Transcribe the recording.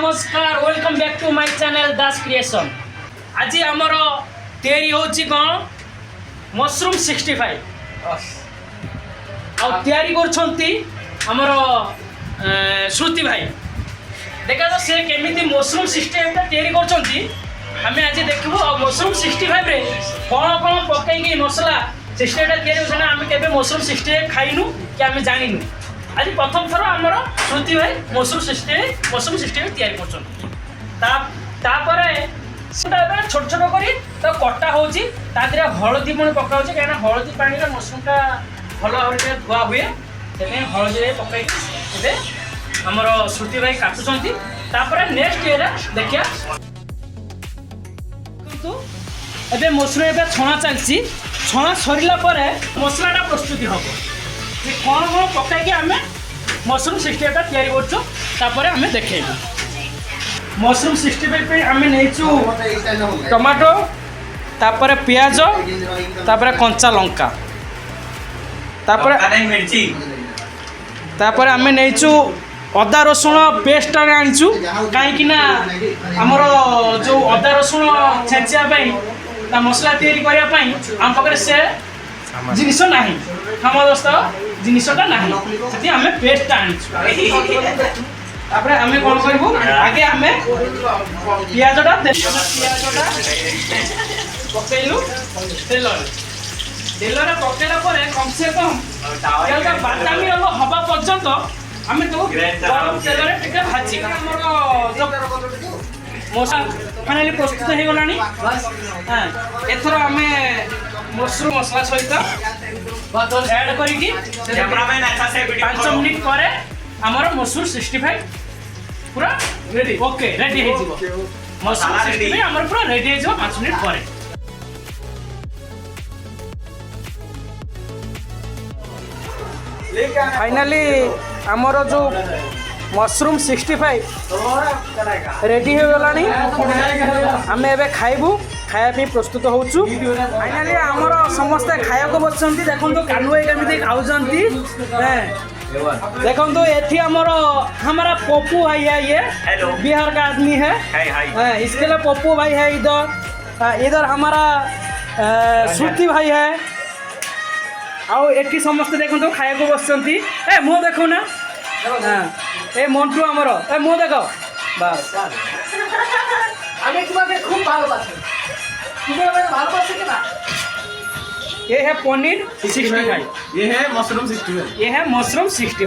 नमस्कार welcome back to my channel Das creation. आज आमर तैयारी होची कौन मशरूम 65 आ तैयारी करछंती आमर श्रुति भाई। देखा तो से केमिति मशरूम 65 तैयारी करछंती हमें आज देखबो। आ मशरूम 65 रे कोन कोन पकाई के मसला 65 तैयारी होछना हमें केबे मशरूम 65 खाइनु कि हमें जानिनु। आज प्रथम थर आमर श्रुति भाई मशरूम 65 तैयारी कर छोट छोट कर तो कटा होची हलदी पुणी पका कहीं हलदी पानी मशरूमटा भल भाव धुआ हुए से हलदी पकई आमर श्रुति भाई काटुंट नेक्स्ट ये देखिए एबे मशरूम एबे छणा चलती छणा सरला मसलाटा प्रस्तुति हम कौन कौन पकई आम मशरूम 65 तैयारी कर देखेबू। मशरूम 65 आम नहीं टमाटो तापर पियाज तापर कंचा लंका तापर आम नहीं अदा रसुण पेस्ट आनीचु कहीं आमर जो अदा रसुण छेचा मसला तैयारी करने आम पाखे से जिनिस ना हमदस्त जिनटा ना से आम पेस्ट आनीचु। आम कौन करूँ आगे आम पियाजटा पकईलु तेल तेल पकड़ा कम से कम बादामी रंग हवा पर्यंत आम तो गरम तेल भाजी मसला फाइनाली प्रस्तुत हो गला। एथर आम मशरूम मसला सहित ऐड करी 5 मिनिट पर आमर मशरूम 65 पूरा रेडी ओके रेडी हो मशरूम 65 आमर पूरा रेडी हो 5 मिनिट पर। फाइनाली आमर जो मशरूम 65 रेडी हो गलानी आम एबे खाइबू खाया प्रस्तुत होचु। फाइनाली आमर समस्ते खाया को बसंती देखो कानू भाई केमिति खाउचंती देखो तो ये हमारा पप्पू भाई है ये बिहार का आदमी है इसके लिए पप्पू भाई है। इधर हमारा श्रुति भाई है आओ एठी समस्त देखो तो खाया को बसंती ए मुँह देखो ना ए मंटू आमर ए मुँह देख बस खूब भालोबासी ये है पनीर 65 ये है मशरूम 65 ये है मशरूम 65।